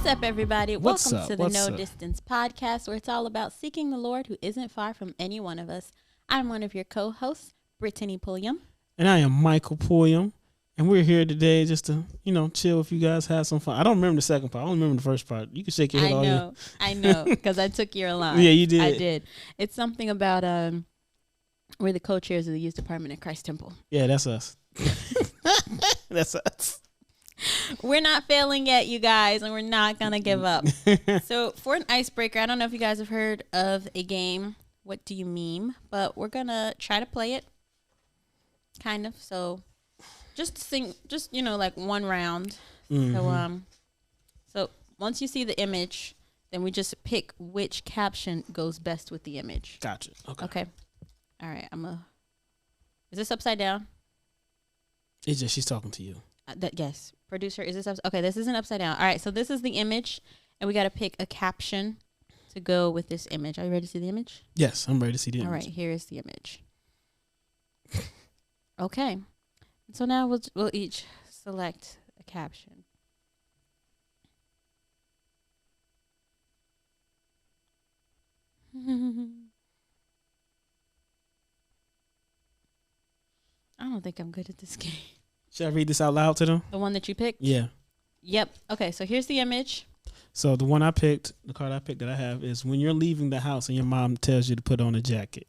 What's up, everybody? Welcome to the No up? Distance Podcast, where it's all about seeking the Lord who isn't far from any one of us. I'm one of your co-hosts, Brittany Pulliam. And I am Michael Pulliam. And we're here today just to, chill with you guys, have some fun. I don't remember the second part. I only remember the first part. You can shake your head all you. I know, because I took your line. Yeah, you did. I did. It's something about we're the co-chairs of the youth department at Christ Temple. Yeah, that's us. That's us. We're not failing yet, you guys, and we're not going to give up. So for an icebreaker, I don't know if you guys have heard of a game, What Do You Meme? But we're going to try to play it, kind of. So just like one round. Mm-hmm. So once you see the image, then we just pick which caption goes best with the image. Gotcha. Okay. All right. Is this upside down? It's just she's talking to you. Yes. Producer, is this okay? This isn't upside down. All right. So this is the image, and we got to pick a caption to go with this image. Are you ready to see the image? Yes, I'm ready to see the image. All right. Here is the image. Okay. So now we'll each select a caption. I don't think I'm good at this game. Should I read this out loud to them? The one that you picked? Yeah. Yep. Okay, so here's the image. So the one I picked, the card I picked that I have is when you're leaving the house and your mom tells you to put on a jacket.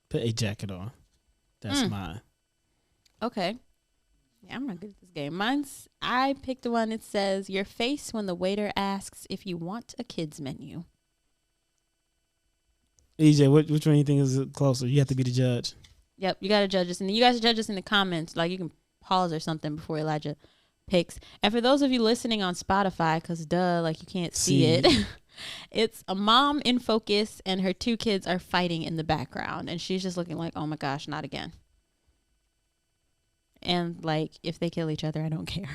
Put a jacket on. That's mine. Okay. Yeah, I'm not good at this game. I picked the one that says, your face when the waiter asks if you want a kid's menu. EJ, which one do you think is closer? You have to be the judge. Yep, you got to judge us. And you guys judge us in the comments. Like, you can pause or something before Elijah picks. And for those of you listening on Spotify, because you can't see it. It's a mom in focus, and her two kids are fighting in the background. And she's just looking like, oh my gosh, not again. And if they kill each other, I don't care.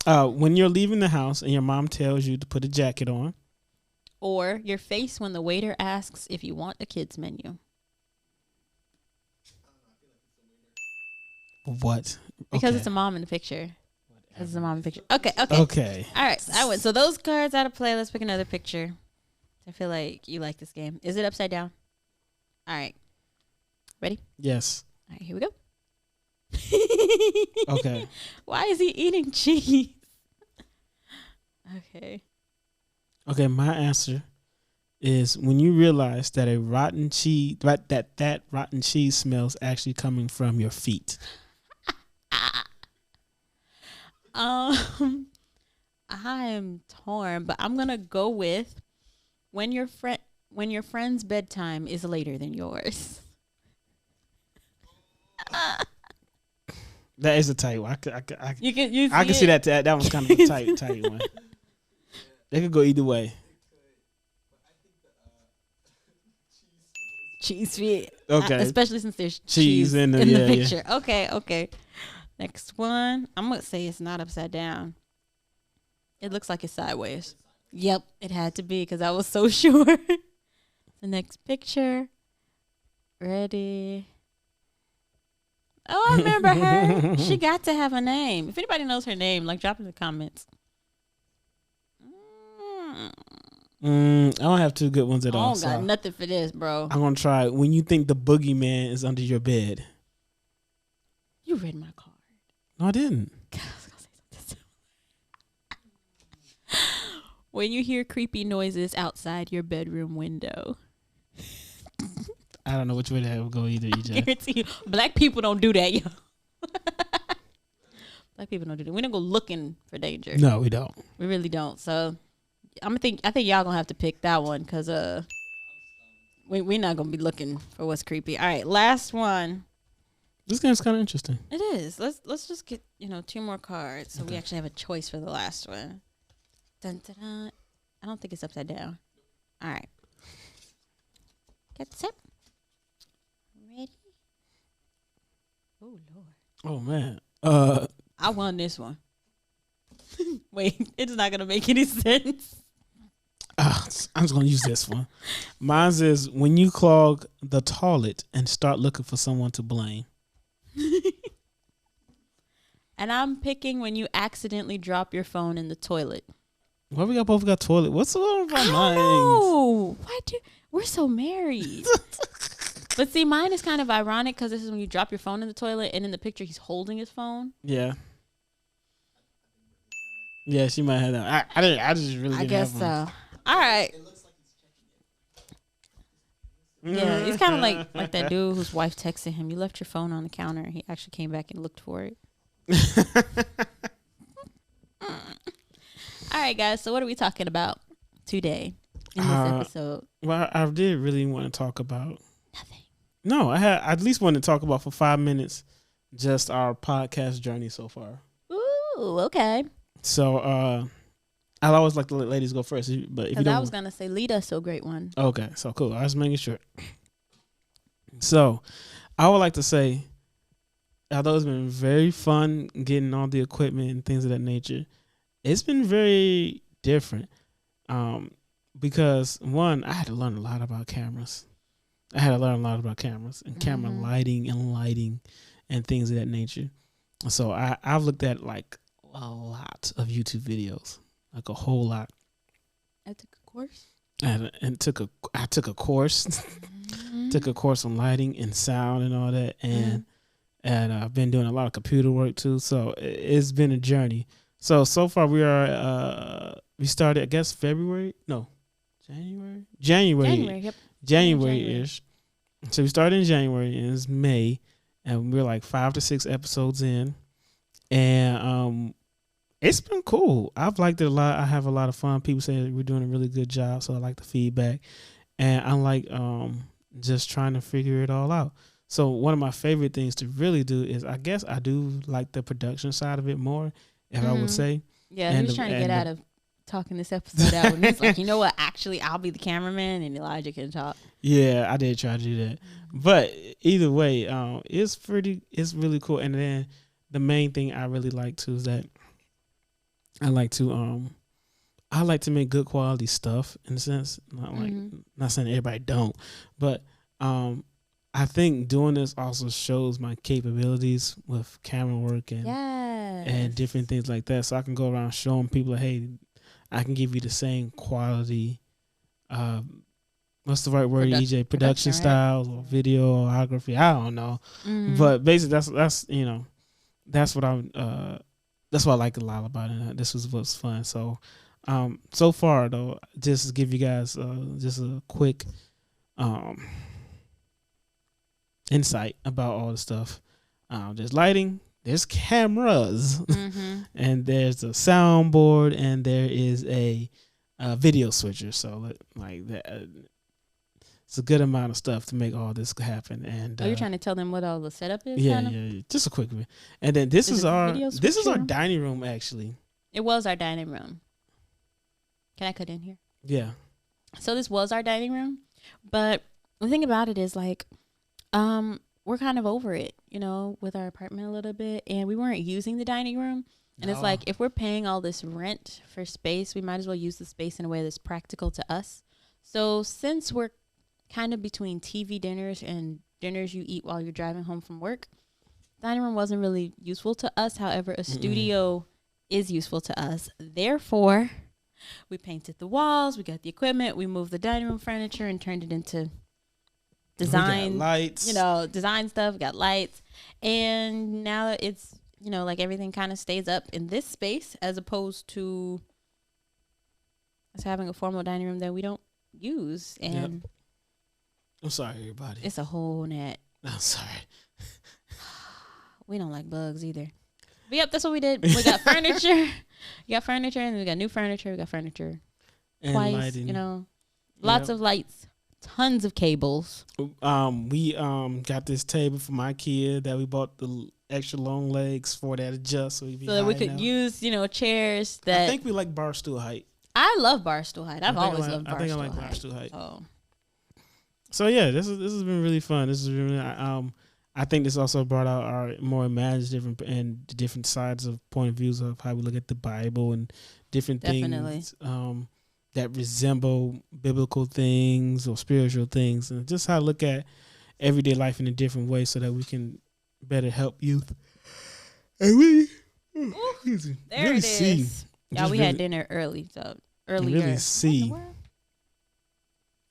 When you're leaving the house and your mom tells you to put a jacket on. Or your face when the waiter asks if you want a kid's menu. What? Because it's a mom in the picture. It's a mom in the picture. Okay. All right. I went. So those cards out of play. Let's pick another picture. I feel like you like this game. Is it upside down? All right. Ready? Yes. All right. Here we go. Okay. Why is he eating cheese? Okay. Okay, my answer is when you realize that a rotten cheese, that rotten cheese smells actually coming from your feet. I am torn, but I'm gonna go with when your friend's bedtime is later than yours. That is a tight one. I can see that. That one's kind of a tight one. They could go either way. Cheese feet. Okay. Especially since there's cheese in the picture. Yeah. Okay. Next one. I'm going to say it's not upside down. It looks like it's sideways. Yep. It had to be because I was so sure. The next picture. Ready. Oh, I remember her. She got to have a name. If anybody knows her name, drop it in the comments. I don't have two good ones at all. I don't got nothing for this, bro. I'm gonna try. When you think the boogeyman is under your bed. You read my card. No, I didn't. God, I was gonna say something. When you hear creepy noises outside your bedroom window. I don't know which way that would go either, EJ. I guarantee you, black people don't do that, yo. Black people don't do that. We don't go looking for danger. No, we don't. We really don't. So I think y'all gonna have to pick that one because we're not gonna be looking for what's creepy. All right, last one. This game's kind of interesting. It is. Let's just get two more cards so we actually have a choice for the last one. Dun, dun, dun. I don't think it's upside down. All right. Get set. Ready? Oh Lord. Oh man. I won this one. Wait, it's not gonna make any sense. I'm just gonna use this one. Mine is when you clog the toilet and start looking for someone to blame. And I'm picking when you accidentally drop your phone in the toilet. Why we both got toilet? What's going on with our I don't minds? know. We're so married. But see, mine is kind of ironic because this is when you drop your phone in the toilet, and in the picture he's holding his phone. Yeah. Yeah, she might have that. I just really didn't guess have so. one. All right. Yeah, it's kind of like that dude whose wife texted him, "You left your phone on the counter." And he actually came back and looked for it. All right, guys. So what are we talking about today in this episode? Well, I did really want to talk about nothing. No, I at least want to talk about for 5 minutes just our podcast journey so far. Ooh, okay. So I always like to let ladies go first, but if you don't, I was gonna say lead us to a great one. Okay, so cool. I was making sure. So I would like to say, although it's been very fun getting all the equipment and things of that nature, it's been very different. Because one, I had to learn a lot about cameras. I had to learn a lot about cameras and camera lighting and things of that nature. So I've looked at like a lot of YouTube videos, like a whole lot. I took a course. I took a course, took a course on lighting and sound and all that, and I've been doing a lot of computer work too. So it's been a journey. So far we we started, I guess, January-ish. So we started in January and it's May, and we're like 5 to 6 episodes in, and it's been cool. I've liked it a lot. I have a lot of fun. People say we're doing a really good job, so I like the feedback, and I like just trying to figure it all out. So one of my favorite things to really do is, I guess I do like the production side of it more, if I would say. Yeah, he was trying to get out of talking this episode out with me. It's like, you know what? Actually, I'll be the cameraman and Elijah can talk. Yeah, I did try to do that. But either way, it's really cool. And then the main thing I really like too is that I like to make good quality stuff, in a sense. Not saying everybody don't, but I think doing this also shows my capabilities with camera work and different things like that. So I can go around showing people, hey, I can give you the same quality. What's the right word, EJ? Production styles, or videography. I don't know, but basically that's what I like a lot about it. This was what's fun. So, so far though, just to give you guys just a quick insight about all the stuff. There's lighting, there's cameras, and there's a soundboard, and there is a video switcher. So like that, it's a good amount of stuff to make all this happen. And you're trying to tell them what all the setup is? Yeah, just a quick bit. And then this is our dining room. Actually, it was our dining room. Can I cut in here? Yeah. So this was our dining room, but the thing about it is, like, we're kind of over it, with our apartment a little bit, and we weren't using the dining room. And it's like, if we're paying all this rent for space, we might as well use the space in a way that's practical to us. So since we're kind of between TV dinners and dinners you eat while you're driving home from work, dining room wasn't really useful to us. However, a studio is useful to us. Therefore, we painted the walls, we got the equipment, we moved the dining room furniture and turned it into design, lights, design stuff. We got lights, and now it's like everything kind of stays up in this space, as opposed to us having a formal dining room that we don't use. And I'm sorry, everybody. It's a whole net. I'm sorry. We don't like bugs either. But yep, that's what we did. We got furniture. We got furniture, and we got new furniture. We got furniture and twice. Lighting. Lots of lights. Tons of cables. We got this table from IKEA that we bought the extra long legs for that adjust so that we could use chairs that I think we like bar stool height. I love bar stool height. I've always loved bar stool height. I think I like bar stool height. Oh. So yeah, this has been really fun. This is really I think this also brought out our more imaginative and different sides of point of views of how we look at the Bible and different things that resemble biblical things or spiritual things, and just how to look at everyday life in a different way so that we can better help youth. And Easy. There Really it see. is. Y'all, Just we really- had dinner early, so earlier. Really What see. the world?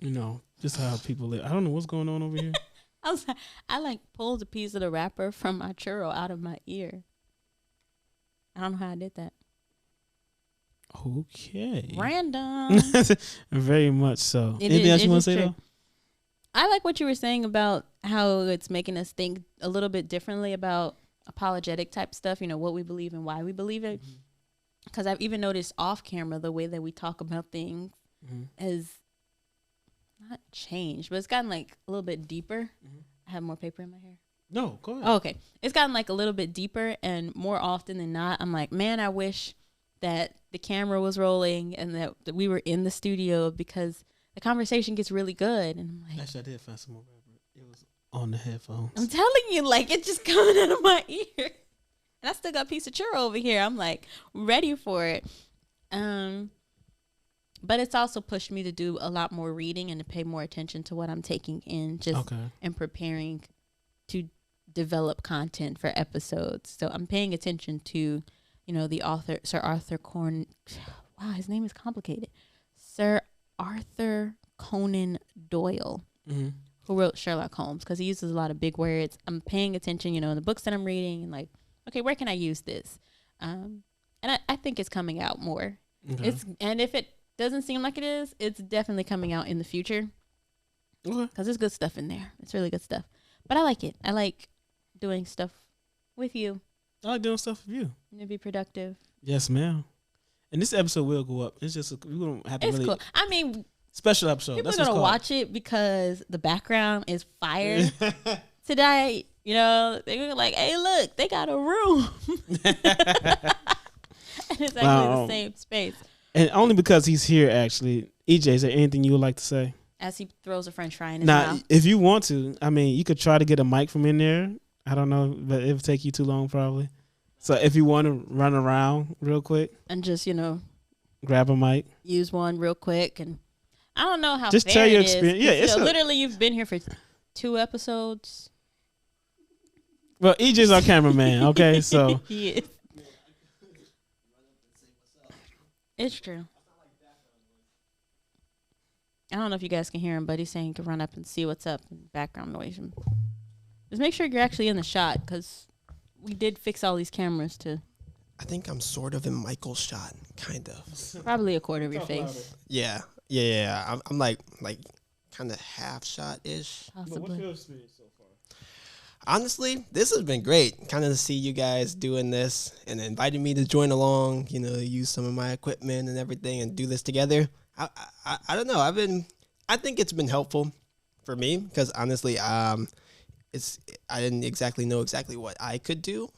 You know, just how people live. I don't know what's going on over here. I like pulled a piece of the wrapper from my churro out of my ear. I don't know how I did that. Okay. Random. Very much so. It Anything is- else you it want is to say true. though? I like what you were saying about how it's making us think a little bit differently about apologetic type stuff, you know, what we believe and why we believe it. Because I've even noticed off camera the way that we talk about things has not changed, but it's gotten like a little bit deeper. I have more paper in my hair. No, go ahead. Oh, okay. It's gotten like a little bit deeper, and more often than not, I'm like, man, I wish that the camera was rolling and that we were in the studio, because the conversation gets really good. And I'm like, Actually, I did find some more rubber. It was on the headphones. I'm telling you, like, it's just coming out of my ear. And I still got a piece of churro over here. I'm like ready for it. But it's also pushed me to do a lot more reading and to pay more attention to what I'm taking in, just and preparing to develop content for episodes. So I'm paying attention to, you know, the author, Sir Arthur Conan. Wow, his name is complicated. Sir Arthur Conan Doyle, who wrote Sherlock Holmes, because he uses a lot of big words. I'm paying attention, you know, in the books that I'm reading, and like, okay, where can I use this? And I think it's coming out more. And if it doesn't seem like it is, it's definitely coming out in the future. Because there's good stuff in there. It's really good stuff. But I like it. I like doing stuff with you. I like doing stuff with you. And to be productive. Yes, ma'am. And this episode will go up. It's just we don't have to It's really. cool. I mean, special episode. people That's are gonna what's watch it because the background is fire. Today, you know, they're like, "Hey, look, they got a room." And it's actually the same space. And only because he's here, actually. EJ, is there anything you would like to say? As he throws a French fry in his mouth. If you want to, I mean, you could try to get a mic from in there. I don't know, but it would take you too long, probably. So if you want to run around real quick and just, you know, grab a mic, use one real quick, and I don't know how. Just fair tell your it is, experience. Yeah, it's literally you've been here for 2 episodes. Well, EJ's our cameraman, okay? So he is. It's true. I don't know if you guys can hear him, but he's saying you can run up and see what's up in background noise. Just make sure you're actually in the shot, because we did fix all these cameras to. I think I'm sort of in Michael's shot, kind of. Probably a quarter of your face. Yeah. I'm like kind of half shot ish. Possibly. what's your experience so far? Honestly, this has been great. Kind of to see you guys doing this and inviting me to join along. You know, use some of my equipment and everything and do this together. I don't know. I think it's been helpful for me because honestly, I didn't exactly know what I could do.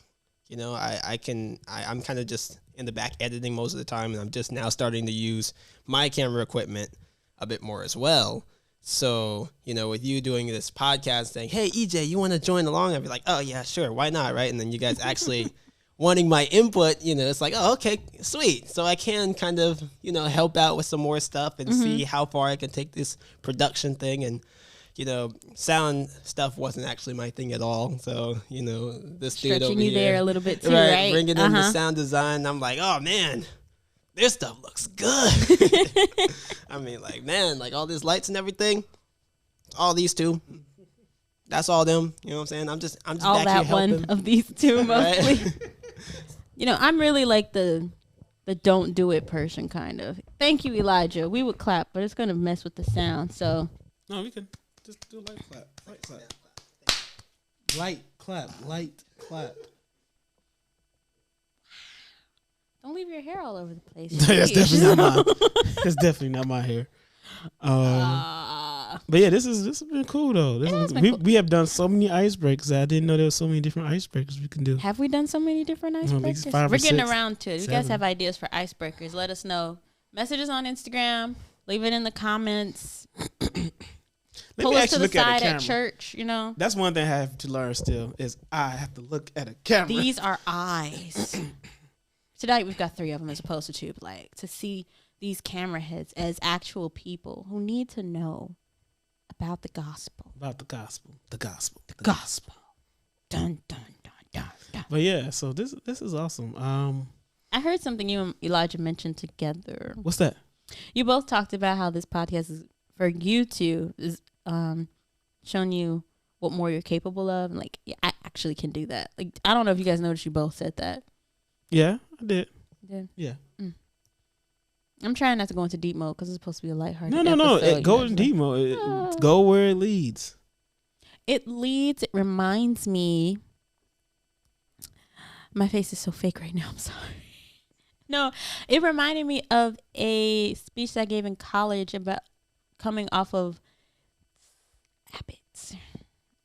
You know, I'm kind of just in the back editing most of the time, and I'm just now starting to use my camera equipment a bit more as well. So, you know, with you doing this podcast saying, hey, EJ, you want to join along? I'd be like, oh, yeah, sure. Why not? Right. And then you guys actually wanting my input, you know, it's like, oh, okay, sweet. So I can kind of, you know, help out with some more stuff and see how far I can take this production thing. And, you know, sound stuff wasn't actually my thing at all. So, you know, this dude over you here. there a little bit too, right? Bringing in the sound design. I'm like, oh, man. This stuff looks good. I mean, like, man, like all these lights and everything, it's all these two. That's all them. You know what I'm saying? I'm just all back that here helping. one of these two mostly. You know, I'm really like the don't do it person kind of. Thank you, Elijah. We would clap, but it's gonna mess with the sound. So no, we can just do light clap. Light clap. Don't leave your hair all over the place. That's definitely not mine. That's definitely not my hair. But yeah, this has been cool though. We have done so many icebreakers. I didn't know there were so many different icebreakers we can do. Have we done so many different icebreakers? At least 5 or We're getting 6, around to it. If you guys have ideas for icebreakers, let us know. Messages on Instagram. Leave it in the comments. Pull us to the side at church, you know. That's one thing I have to learn still is I have to look at a camera. These are eyes. Tonight we've got 3 of them as opposed to 2. Like, to see these camera heads as actual people who need to know about the gospel. About the gospel. The gospel. The gospel. Dun, dun, dun, dun, dun. But yeah, so this is awesome. I heard something you and Elijah mentioned together. What's that? You both talked about how this podcast is for you two is showing you what more you're capable of. And like, yeah, I actually can do that. Like, I don't know if you guys noticed you both said that. Yeah, I did. You did? Yeah. I'm trying not to go into deep mode because it's supposed to be a lighthearted No. episode, Go in deep mode. Go where it leads. It reminds me. My face is so fake right now. I'm sorry. No, it reminded me of a speech that I gave in college about coming off of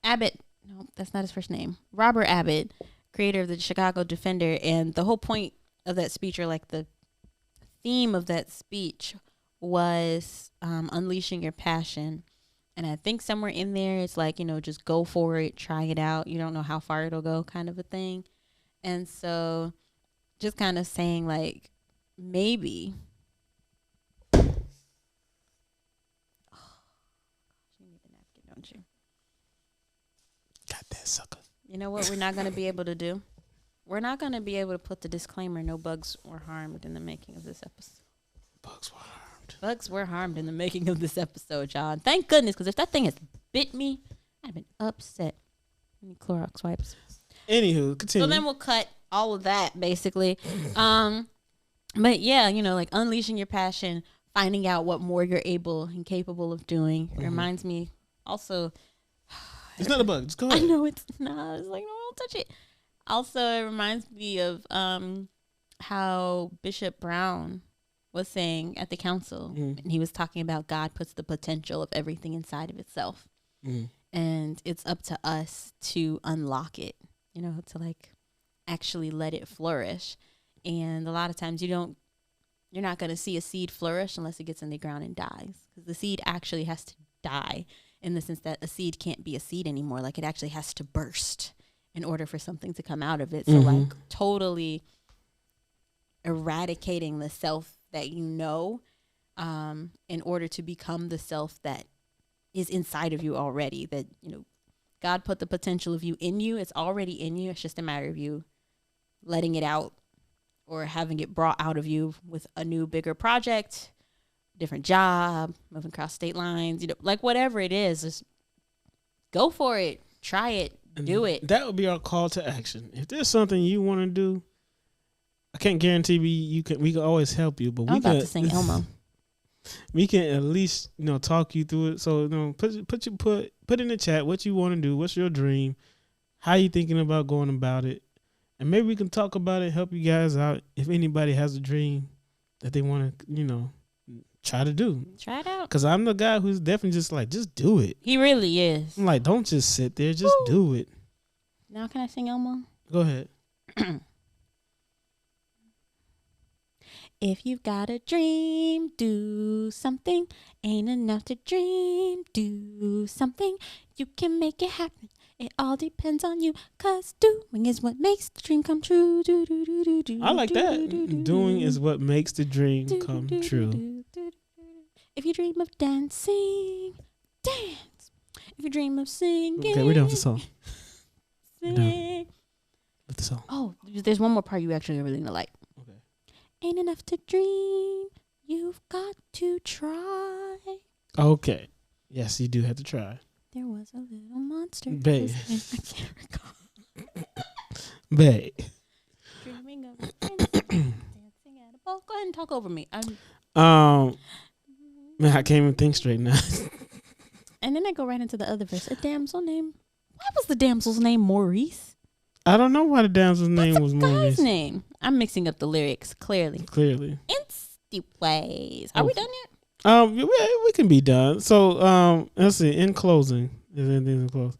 Abbott. No, that's not his first name. Robert Abbott, creator of the Chicago Defender. And the whole point of that speech, or like the theme of that speech, was unleashing your passion. And I think somewhere in there, it's like, just go for it, try it out. You don't know how far it'll go, kind of a thing. And so just kind of saying, like, maybe. Oh, you need a napkin, don't you? Got that sucker. You know what we're not going to be able to do? We're not going to be able to put the disclaimer, no bugs were harmed in the making of this episode. Bugs were harmed. Bugs were harmed in the making of this episode, John. Thank goodness, because if that thing has bit me, I'd have been upset. I need Clorox wipes. Anywho, continue. So then we'll cut all of that, basically. But yeah, like unleashing your passion, finding out what more you're able and capable of doing. It reminds me also. It's not a bug. Just go ahead. I know it's not. It's like, no, don't touch it. Also, it reminds me of how Bishop Brown was saying at the council. And he was talking about God puts the potential of everything inside of itself. And it's up to us to unlock it, to like actually let it flourish. And a lot of times you're not going to see a seed flourish unless it gets in the ground and dies. Because the seed actually has to die in the sense that a seed can't be a seed anymore. Like, it actually has to burst in order for something to come out of it. So like totally eradicating the self that in order to become the self that is inside of you already, that, God put the potential of you in you. It's already in you. It's just a matter of you letting it out or having it brought out of you with a new, bigger project, different job, moving across state lines, like whatever it is, just go for it, try it, do it. That would be our call to action. If there's something you want to do, I can't guarantee we can always help you, but I'm about to sing Elmo. We can at least talk you through it. So put in the chat what you want to do, what's your dream, how you thinking about going about it, and maybe we can talk about it, help you guys out. If anybody has a dream that they want to try to do, try it out. Because I'm the guy who's definitely just like, just do it. He really is. I'm like, don't just sit there, just do it. Now can I sing Elmo? Go ahead. If you've got a dream, do something. Ain't enough to dream, do something. You can make it happen. It all depends on you, 'cause doing is what makes the dream come true. Do, do, do, do, do, I like that. do, Doing is what makes the dream come true. If you dream of dancing, dance. If you dream of singing, Okay, we're done with the song. sing. With the song. Oh, there's one more part you actually are really gonna like. Okay. Ain't enough to dream, you've got to try. Okay. Yes, you do have to try. There was a little monster. Babe. I can't recall. Babe. Dreaming of a prince dancing at a ball. Go ahead and talk over me. Man, I can't even think straight now. And then I go right into the other verse. A damsel named. Why was the damsel's name Maurice? I don't know why the damsel's name was Guy's Maurice. name. I'm mixing up the lyrics clearly. Clearly. In ways. Are we done yet? We can be done. So, let's see. In closing, is anything to close?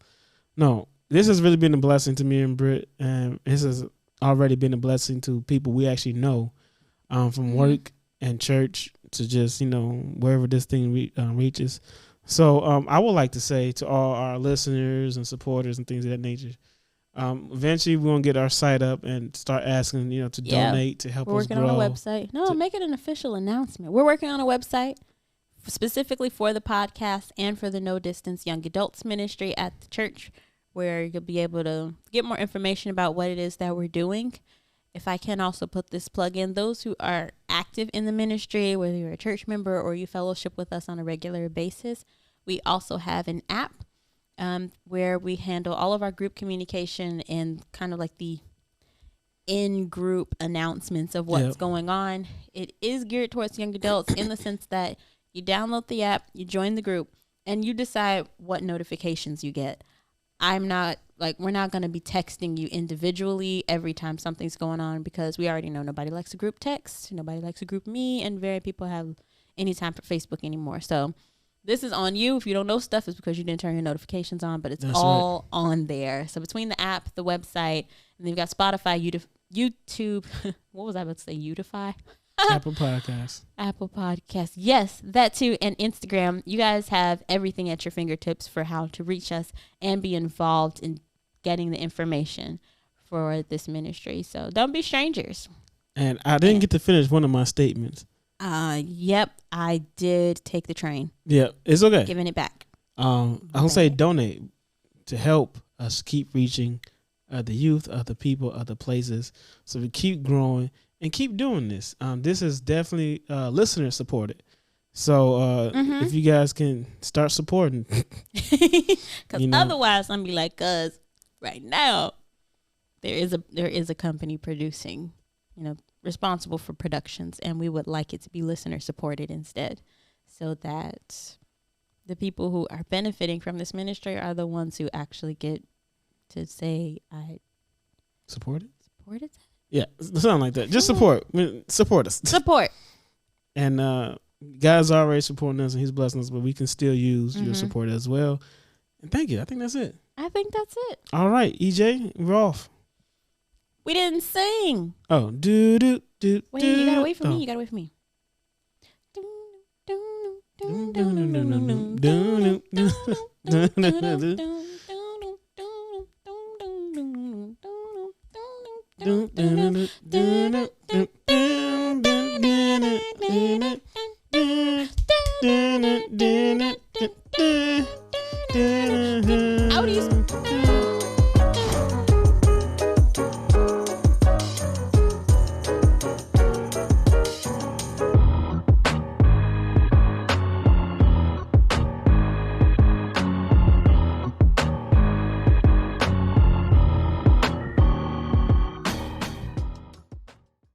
No, this has really been a blessing to me and Britt, and this has already been a blessing to people we actually know, from work and church to just wherever this thing reaches. So, I would like to say to all our listeners and supporters and things of that nature, eventually we're gonna get our site up and start asking to donate to help us grow. We're working on a website. No, make it an official announcement. We're working on a website specifically for the podcast and for the No Distance Young Adults Ministry at the church where you'll be able to get more information about what it is that we're doing. If I can also put this plug in, those who are active in the ministry, whether you're a church member or you fellowship with us on a regular basis, we also have an app where we handle all of our group communication and kind of like the in-group announcements of what's going on. It is geared towards young adults in the sense that you download the app, you join the group, and you decide what notifications you get. we're not going to be texting you individually every time something's going on, because we already know nobody likes a group text, nobody likes a group me, and very people have any time for Facebook anymore. So this is on you. If you don't know stuff, it's because you didn't turn your notifications on, but it's all on there. So between the app, the website, and then you've got Spotify, YouTube, what was I about to say? Utify? Apple Podcasts. Apple Podcasts. Yes, that too. And Instagram. You guys have everything at your fingertips for how to reach us and be involved in getting the information for this ministry. So don't be strangers. And I didn't get to finish one of my statements. Yep, I did take the train. Yeah, it's okay. Giving it back. I'll say donate to help us keep reaching the youth, other people, other places, so we keep growing and keep doing this. This is definitely listener supported. So if you guys can start supporting, because otherwise I'm be like, cause right now there is a company producing, responsible for productions, and we would like it to be listener supported instead, so that the people who are benefiting from this ministry are the ones who actually get to say, I supported. Yeah, something like that. Just support us. Support. And God's already supporting us and he's blessing us, but we can still use your support as well. And thank you. I think that's it. All right, EJ, we're off. We didn't sing. Oh, Wait, you gotta wait for me. You gotta wait for me.